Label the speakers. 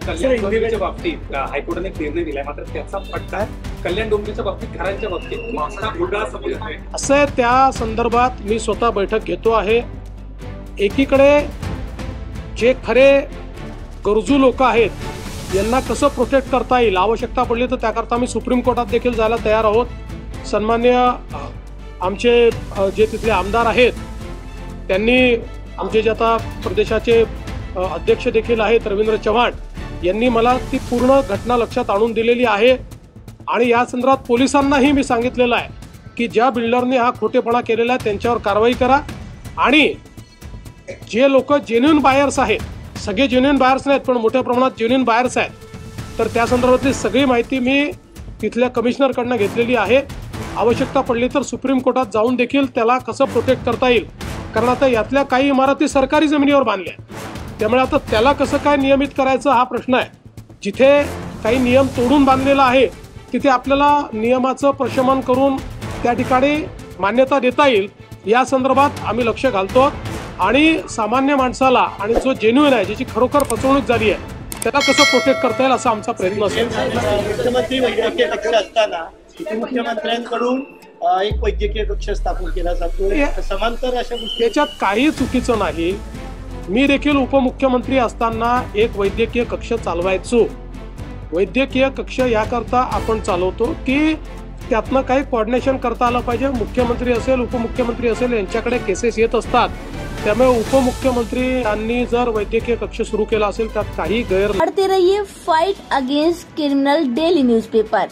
Speaker 1: कल्याण डोंबिवलीच्या बाबतीत हायकोर्टाने एक निर्णय दिलाय, मात्र त्याचा फटका कल्याण डोंबिवलीच्या बाबतीत घरांच्या बाबतीत असा घोटाळा समोर येतोय.
Speaker 2: असं त्या संदर्भात मी स्वतः बैठक घेतो आहे. एकीकडे जे खरे गरजू लोक आहेत यांना कसं प्रोटेक्ट करता येईल, आवश्यकता पडली तर त्याकरता मी सुप्रीम कोर्टात देखील जायला तयार आहोत. सन्मान्य आमचे जे तिथले आमदार आहेत त्यांनी, आमचे जे आता प्रदेशाचे अध्यक्ष देखील आहेत रवींद्र चव्हाण, यांनी मला ती पूर्ण घटना लक्षात आणून दिलेली आहे. आणि या संदर्भात पोलिसांनाही मी सांगितलेलं आहे की ज्या बिल्डरने हा खोटेपणा केलेला आहे त्यांच्यावर कारवाई करा. आणि जे लोक जेन्युइन बायर्स आहेत, सगळे जेन्युइन बायर्स नाहीत पण मोठ्या प्रमाणात जेन्युइन बायर्स आहेत, तर त्या संदर्भातली सगळी माहिती मी तिथल्या कमिशनरकडनं घेतलेली आहे. आवश्यकता पडली तर सुप्रीम कोर्टात जाऊन देखील त्याला कसं प्रोटेक्ट करता येईल, कारण आता यातल्या काही इमारती सरकारी जमिनीवर बांधल्या, त्यामुळे आता त्याला कसं काय नियमित करायचं हा प्रश्न आहे. जिथे काही नियम तोडून बांधलेला आहे तिथे आपल्याला नियमाचं प्रशमन करून त्या ठिकाणी मान्यता देता येईल या संदर्भात आम्ही लक्ष घालतो. आणि सामान्य माणसाला आणि जो जेन्युइन आहे, ज्याची खरोखर फसवणूक झाली आहे, त्याला कसं प्रोटेक्ट करता येईल असा आमचा प्रयत्न असेल.
Speaker 3: मुख्यमंत्री वैद्यकीय कक्ष असताना मुख्यमंत्र्यांकडून एक वैद्यकीय कक्ष स्थापन केला जातो, समांतर अशा गोष्टी,
Speaker 2: याच्यात काही चुकीचं नाही. मी देखील उपमुख्यमंत्री असताना एक वैद्यकीय कक्ष चालवायचो. वैद्यकीय कक्ष याकरता आपण चालवतो की त्यातनं काही कोऑर्डिनेशन करता आलं पाहिजे. मुख्यमंत्री असेल, उपमुख्यमंत्री असेल, यांच्याकडे केसेस येत असतात, त्यामुळे उपमुख्यमंत्री यांनी जर वैद्यकीय कक्ष सुरू केला असेल त्यात काही गैर.
Speaker 4: पढ़ते रहिए fight against criminal daily newspaper.